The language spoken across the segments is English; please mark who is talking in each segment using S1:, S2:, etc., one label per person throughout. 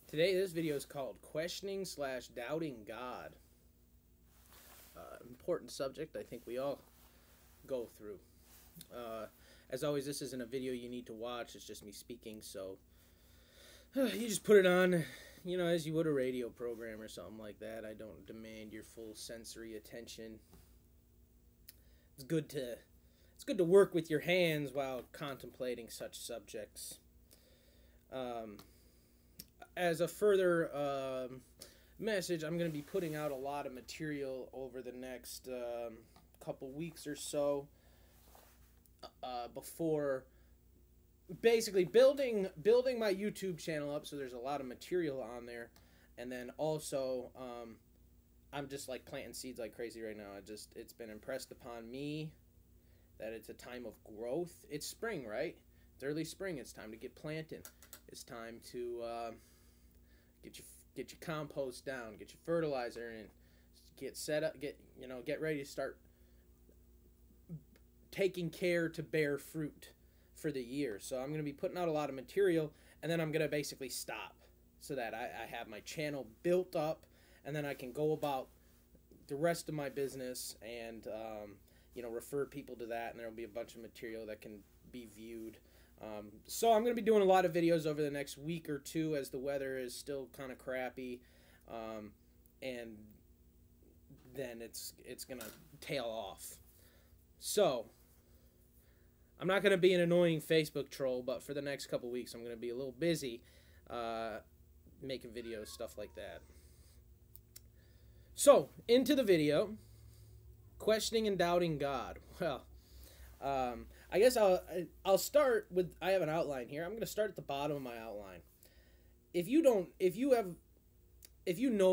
S1: Today, this video is called Questioning / Doubting God. Important subject I think we all go through. As always, this isn't a video you need to watch. It's just me speaking, so you just put it on, as you would a radio program or something like that. I don't demand your full sensory attention. It's good to work with your hands while contemplating such subjects. As a further message, I'm going to be putting out a lot of material over the next couple weeks or so before basically building my YouTube channel up, so there's a lot of material on there. And then also I'm just like planting seeds like crazy right now. It's been impressed upon me that it's a time of growth. It's spring, right? It's early spring. It's time to get planting. It's time to get your compost down, get your fertilizer in, get set up, get ready to start taking care to bear fruit for the year. So I'm going to be putting out a lot of material, and then I'm going to basically stop so that I have my channel built up, and then I can go about the rest of my business and refer people to that, and there will be a bunch of material that can be viewed. So I'm going to be doing a lot of videos over the next week or two as the weather is still kind of crappy, and then it's going to tail off. So I'm not going to be an annoying Facebook troll, but for the next couple weeks I'm going to be a little busy making videos, stuff like that. So, into the video, questioning and doubting God. Well, I guess I'll start with, I have an outline here. I'm going to start at the bottom of my outline. If you know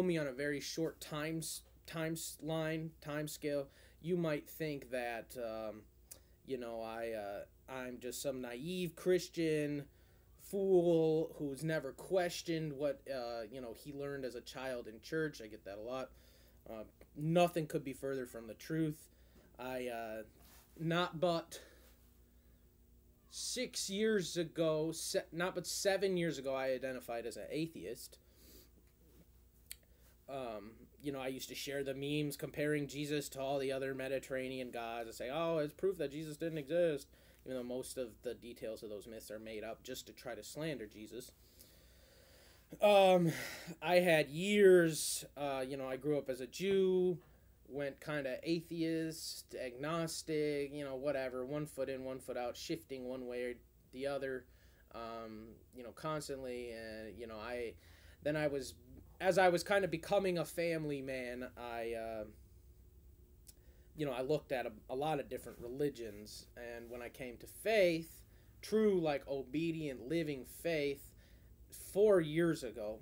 S1: me on a very short time scale, you might think that I'm just some naive Christian fool who's never questioned what he learned as a child in church. I get that a lot. Nothing could be further from the truth. Not but 7 years ago, I identified as an atheist. I used to share the memes comparing Jesus to all the other Mediterranean gods and say, oh, it's proof that Jesus didn't exist, even though most of the details of those myths are made up just to try to slander Jesus. I had years, I grew up as a Jew, went kind of atheist, agnostic, whatever, one foot in, one foot out, shifting one way or the other, constantly. And, as I was kind of becoming a family man, I looked at a lot of different religions. And when I came to faith, true, like, obedient, living faith, 4 years ago,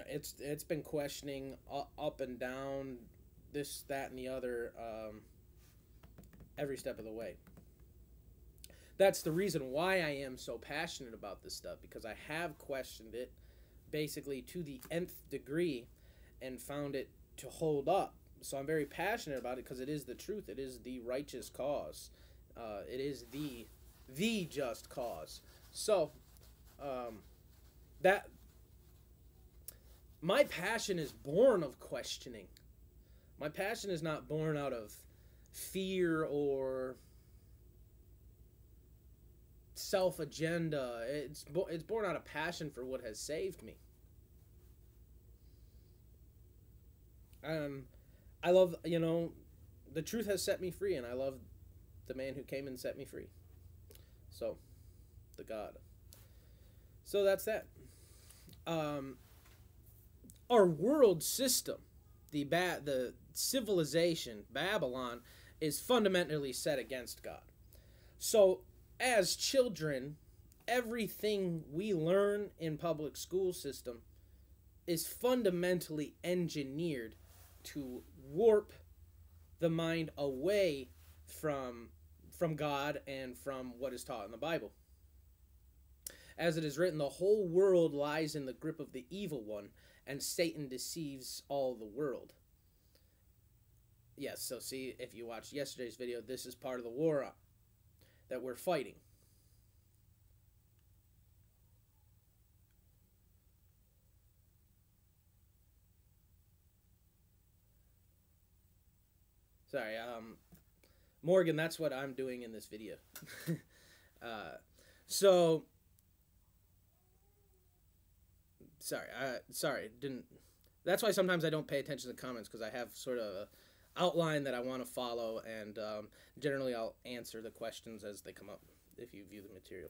S1: it's been questioning up and down, this, that, and the other, every step of the way. That's the reason why I am so passionate about this stuff, because I have questioned it basically to the nth degree and found it to hold up. So I'm very passionate about it because it is the truth. It is the righteous cause. It is the just cause. So that my passion is born of questioning. My passion is not born out of fear or self-agenda. It's born out of passion for what has saved me. I love, the truth has set me free, and I love the man who came and set me free. So, the God. So that's that. Our world system, the civilization, Babylon, is fundamentally set against God. So, as children, everything we learn in public school system is fundamentally engineered to warp the mind away from God and from what is taught in the Bible. As it is written, the whole world lies in the grip of the evil one, and Satan deceives all the world. Yes, so see, if you watched yesterday's video, this is part of the war that we're fighting. Sorry, Morgan, that's what I'm doing in this video. uh, so, sorry, didn't. That's why sometimes I don't pay attention to the comments, because I have sort of a outline that I want to follow, and generally I'll answer the questions as they come up if you view the material.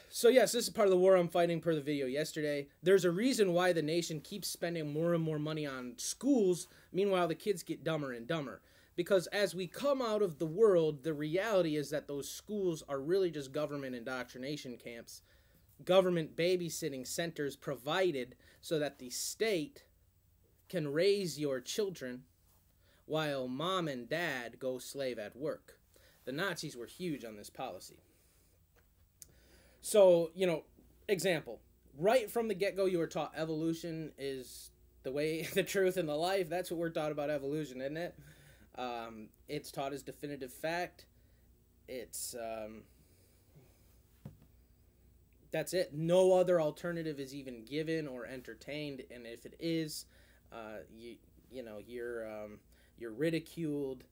S1: So yes, this is part of the war I'm fighting per the video yesterday. There's a reason why the nation keeps spending more and more money on schools. Meanwhile, the kids get dumber and dumber. Because as we come out of the world, the reality is that those schools are really just government indoctrination camps. Government babysitting centers provided so that the state can raise your children while mom and dad go slave at work. The Nazis were huge on this policy. So, example, right from the get-go you were taught evolution is the way, the truth, and the life. That's what we're taught about evolution, isn't it? It's taught as definitive fact. It's, that's it. No other alternative is even given or entertained, and if it is, you're ridiculed.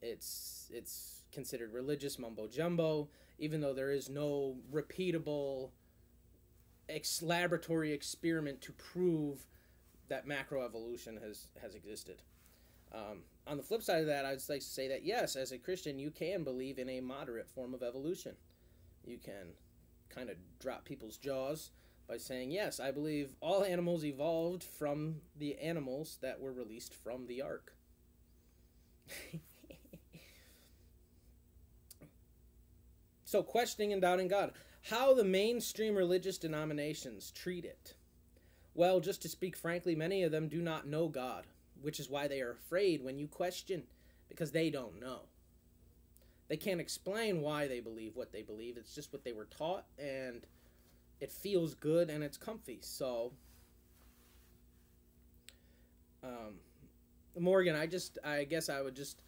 S1: It's considered religious mumbo jumbo, even though there is no repeatable laboratory experiment to prove that macroevolution has existed. On the flip side of that, I'd like to say that yes, as a Christian, you can believe in a moderate form of evolution. You can kind of drop people's jaws by saying, yes, I believe all animals evolved from the animals that were released from the ark. So, questioning and doubting God. How the mainstream religious denominations treat it. Well, just to speak frankly, many of them do not know God, which is why they are afraid when you question, because they don't know. They can't explain why they believe what they believe. It's just what they were taught, and it feels good, and it's comfy. So, Morgan, I guess I would just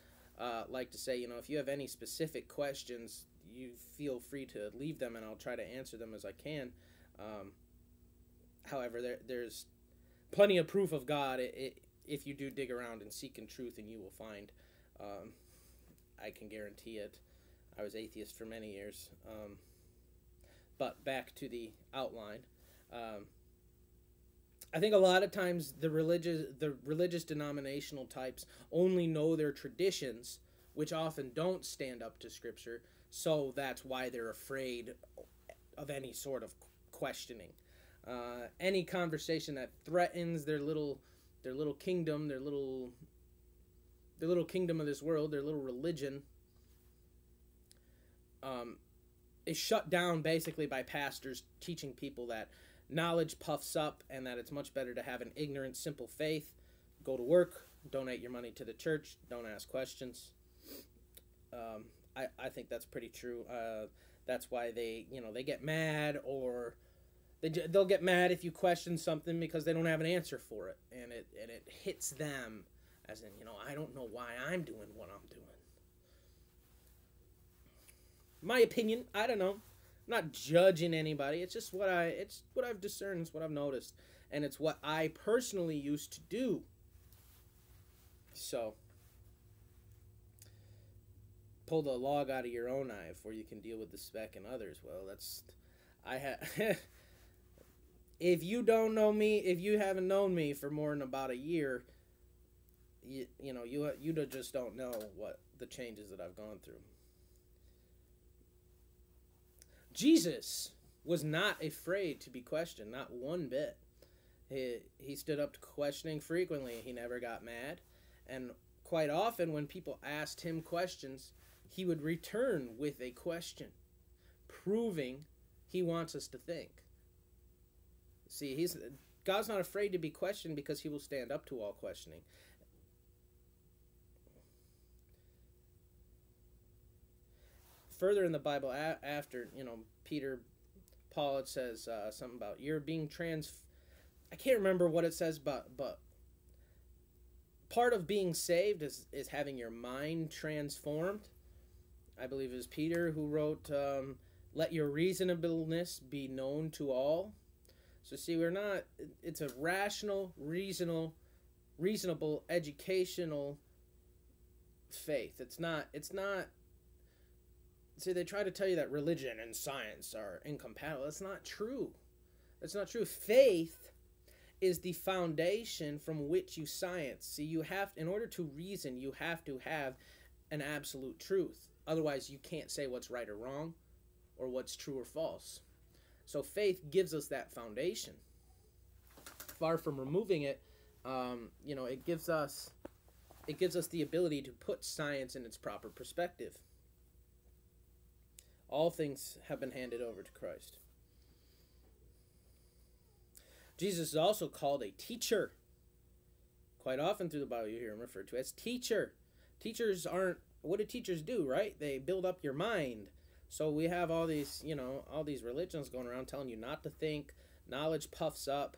S1: like to say, if you have any specific questions, you feel free to leave them, and I'll try to answer them as I can. However, there's plenty of proof of God if you do dig around and seek in truth, and you will find. I can guarantee it. I was atheist for many years. But back to the outline. I think a lot of times the religious denominational types only know their traditions, which often don't stand up to Scripture. So that's why they're afraid of any sort of questioning. Any conversation that threatens their little kingdom, their little kingdom of this world, their little religion, is shut down basically by pastors teaching people that knowledge puffs up and that it's much better to have an ignorant, simple faith. Go to work, donate your money to the church, don't ask questions. I think that's pretty true. That's why they get mad, or they'll get mad if you question something because they don't have an answer for it, and it hits them as in, I don't know why I'm doing what I'm doing. My opinion, I don't know. I'm not judging anybody. It's just what I've discerned, it's what I've noticed, and it's what I personally used to do. So, pull the log out of your own eye before you can deal with the speck in others. Well, if you don't know me, if you haven't known me for more than about a year, you just don't know what the changes that I've gone through. Jesus was not afraid to be questioned, not one bit. He stood up to questioning frequently. He never got mad. And quite often when people asked him questions, he would return with a question, proving he wants us to think. See, God's not afraid to be questioned because he will stand up to all questioning. Further in the Bible, after, Paul, it says something about you're being I can't remember what it says, but part of being saved is having your mind transformed. I believe it was Peter who wrote, let your reasonableness be known to all. So see, it's a rational, reasonable, educational faith. It's not. See, they try to tell you that religion and science are incompatible. That's not true. That's not true. Faith is the foundation from which you science. See, you have, in order to reason, you have to have an absolute truth. Otherwise, you can't say what's right or wrong, or what's true or false. So faith gives us that foundation. Far from removing it, it gives us the ability to put science in its proper perspective. All things have been handed over to Christ. Jesus is also called a teacher. Quite often through the Bible you hear him referred to as teacher. What do teachers do, right? They build up your mind. So we have all these religions going around telling you not to think. Knowledge puffs up.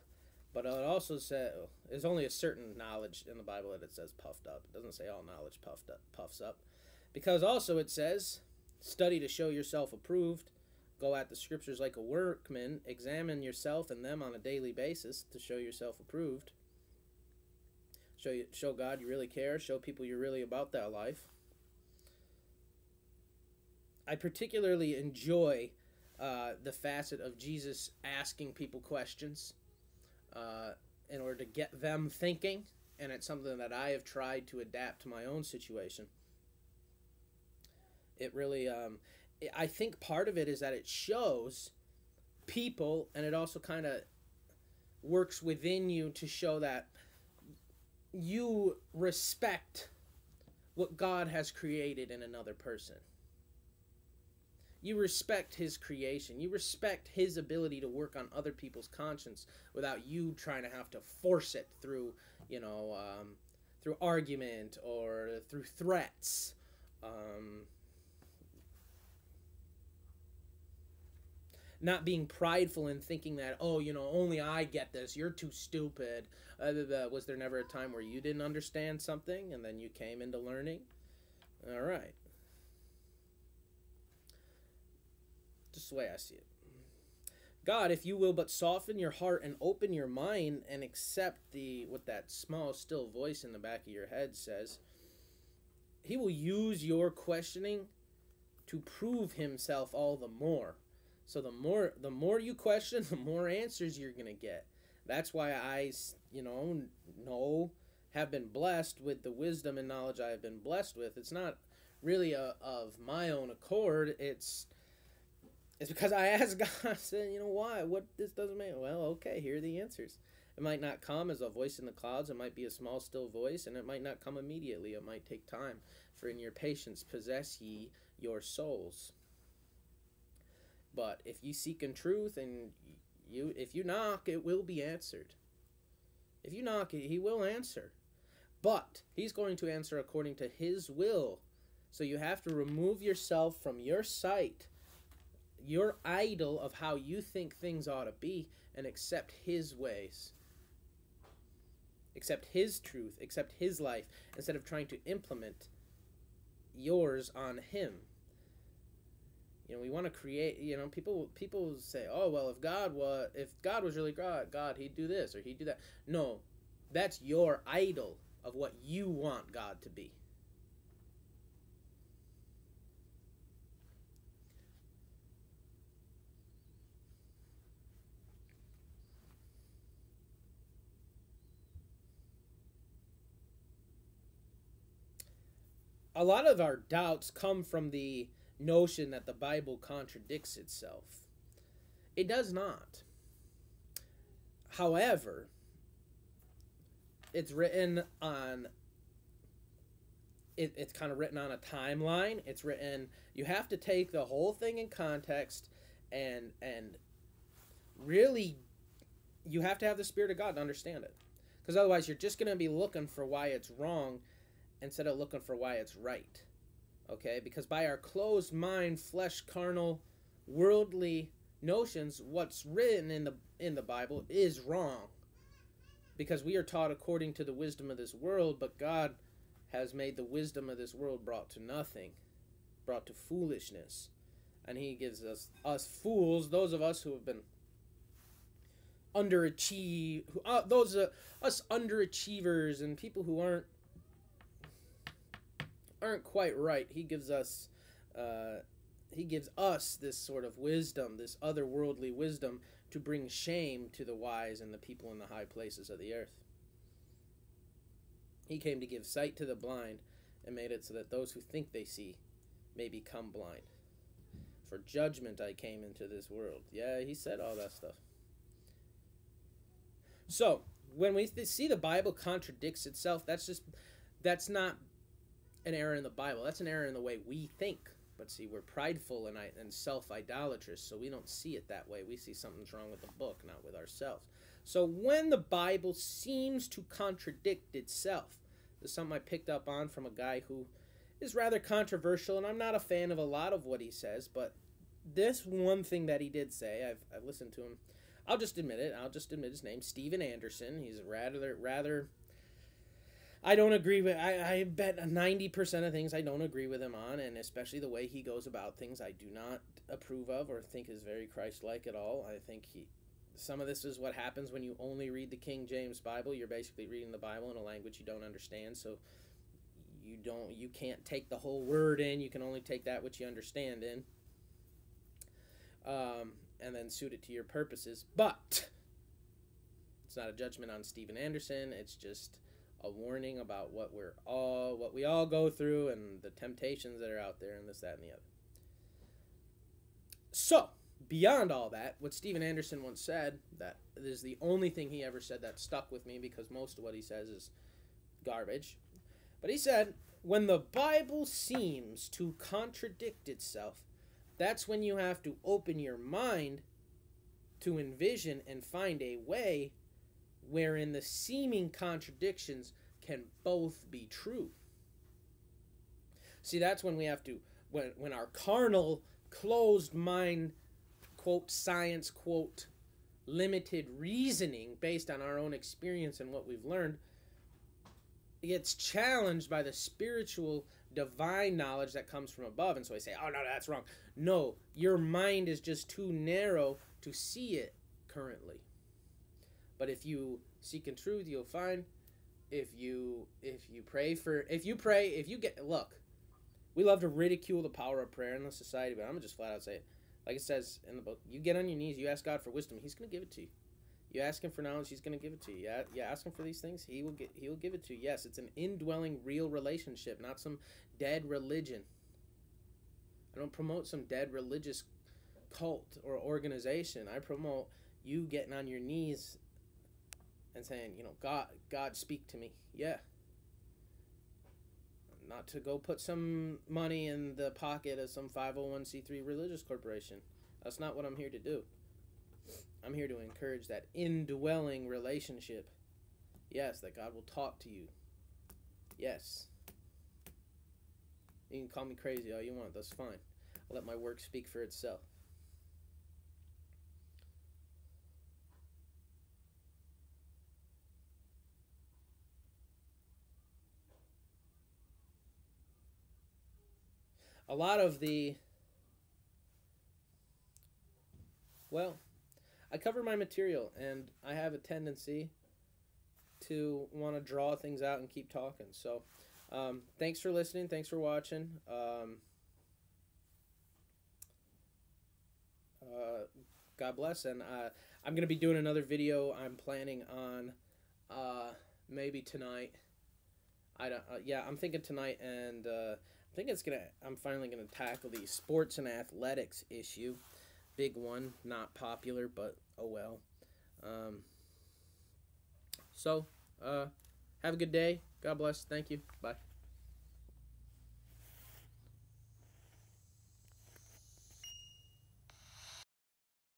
S1: But it also says there's only a certain knowledge in the Bible that it says puffed up. It doesn't say all knowledge puffs up. Because also it says, study to show yourself approved. Go at the scriptures like a workman. Examine yourself and them on a daily basis to show yourself approved. Show God you really care. Show people you're really about that life. I particularly enjoy the facet of Jesus asking people questions in order to get them thinking, and it's something that I have tried to adapt to my own situation. It really, I think part of it is that it shows people, and it also kind of works within you to show that you respect what God has created in another person. You respect his creation. You respect his ability to work on other people's conscience without you trying to have to force it through, through argument or through threats. Not being prideful and thinking that, only I get this. You're too stupid. Was there never a time where you didn't understand something and then you came into learning? All right. Just the way I see it. God, if you will but soften your heart and open your mind and accept what that small, still voice in the back of your head says, he will use your questioning to prove himself all the more. So the more you question, the more answers you're going to get. That's why I, have been blessed with the wisdom and knowledge I have been blessed with. It's not really of my own accord. It's because I asked God, I said, why? What this doesn't make? Well, okay, here are the answers. It might not come as a voice in the clouds. It might be a small, still voice, and it might not come immediately. It might take time. For in your patience possess ye your souls. But if you seek in truth and if you knock, it will be answered. If you knock, he will answer. But he's going to answer according to his will. So you have to remove yourself from your sight, your idol of how you think things ought to be, and accept his ways. Accept his truth. Accept his life instead of trying to implement yours on him. We want to create, people say, oh, well, if God was really God, he'd do this or he'd do that. No, that's your idol of what you want God to be. A lot of our doubts come from the notion that the Bible contradicts itself. It does not. However, it's written on it's kind of written on a timeline. It's written, you have to take the whole thing in context and really you have to have the Spirit of God to understand it. Because otherwise you're just going to be looking for why it's wrong instead of looking for why it's right. Okay? Because by our closed mind, flesh, carnal, worldly notions, what's written in the Bible is wrong. Because we are taught according to the wisdom of this world, but God has made the wisdom of this world brought to nothing, brought to foolishness. And he gives us fools, those of us who have been us underachievers and people who aren't aren't quite right. He gives us this sort of wisdom, this otherworldly wisdom, to bring shame to the wise and the people in the high places of the earth. He came to give sight to the blind and made it so that those who think they see may become blind. For judgment I came into this world. Yeah, he said all that stuff. So, when we see the Bible contradicts itself, that's not an error in the Bible. That's an error in the way we think. But see, we're prideful and self-idolatrous, so we don't see it that way. We see something's wrong with the book, not with ourselves. So when the Bible seems to contradict itself, this is something I picked up on from a guy who is rather controversial, and I'm not a fan of a lot of what he says, but this one thing that he did say, I've listened to him. I'll just admit it. I'll just admit his name, Steven Anderson. He's rather. I don't agree with. I bet 90% of things I don't agree with him on, and especially the way he goes about things, I do not approve of or think is very Christ-like at all. I think some of this is what happens when you only read the King James Bible. You're basically reading the Bible in a language you don't understand, so you can't take the whole word in. You can only take that which you understand in, and then suit it to your purposes. But it's not a judgment on Steven Anderson. It's just a warning about what we all go through and the temptations that are out there and this, that, and the other. So, beyond all that, what Steven Anderson once said, that is the only thing he ever said that stuck with me, because most of what he says is garbage. But he said, when the Bible seems to contradict itself, that's when you have to open your mind to envision and find a way wherein the seeming contradictions can both be true. See, that's when we have to, when our carnal, closed mind, quote, science, quote, limited reasoning based on our own experience and what we've learned, gets challenged by the spiritual, divine knowledge that comes from above. And so I say, oh, no, that's wrong. No, your mind is just too narrow to see it currently. But if you seek in truth, you'll find. If you get, look, we love to ridicule the power of prayer in the society, but I'm going to just flat out say it. Like it says in the book, you get on your knees, you ask God for wisdom, he's going to give it to you. You ask him for knowledge, he's going to give it to you. You ask him for these things, he will give it to you. Yes, it's an indwelling, real relationship, not some dead religion. I don't promote some dead religious cult or organization. I promote you getting on your knees and saying, God, speak to me. Yeah. Not to go put some money in the pocket of some 501c3 religious corporation. That's not what I'm here to do. I'm here to encourage that indwelling relationship. Yes, that God will talk to you. Yes. You can call me crazy all you want. That's fine. I'll let my work speak for itself. A lot of I cover my material, and I have a tendency to want to draw things out and keep talking. So, thanks for listening. Thanks for watching. God bless, and I'm going to be doing another video. I'm planning on maybe tonight. I'm thinking tonight, and I'm finally gonna tackle the sports and athletics issue. Big one, not popular, but oh well. So, have a good day. God bless. Thank you. Bye.